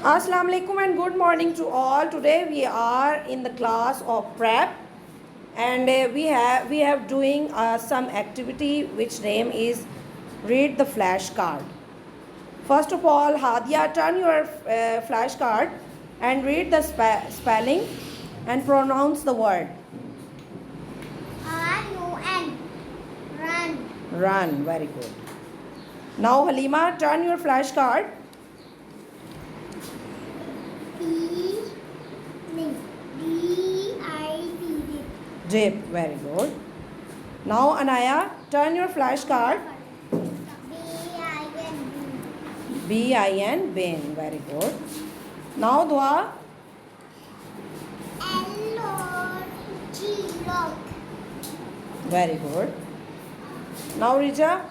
Assalamu alaikum and good morning to all. Today we are in the class of prep, and we have doing some activity which name is read the flashcard. First of all, Hadia, turn your flashcard and read the spelling and pronounce the word. R-U-N. Run. Run. Very good. Now Halima, turn your flashcard. D-I-P. Dip. Very good. Now Anaya, turn your flashcard. B-I-N. B-I-N, bin. Very good. Now Dua. L-O-G. Lock. Very good. Now Rija.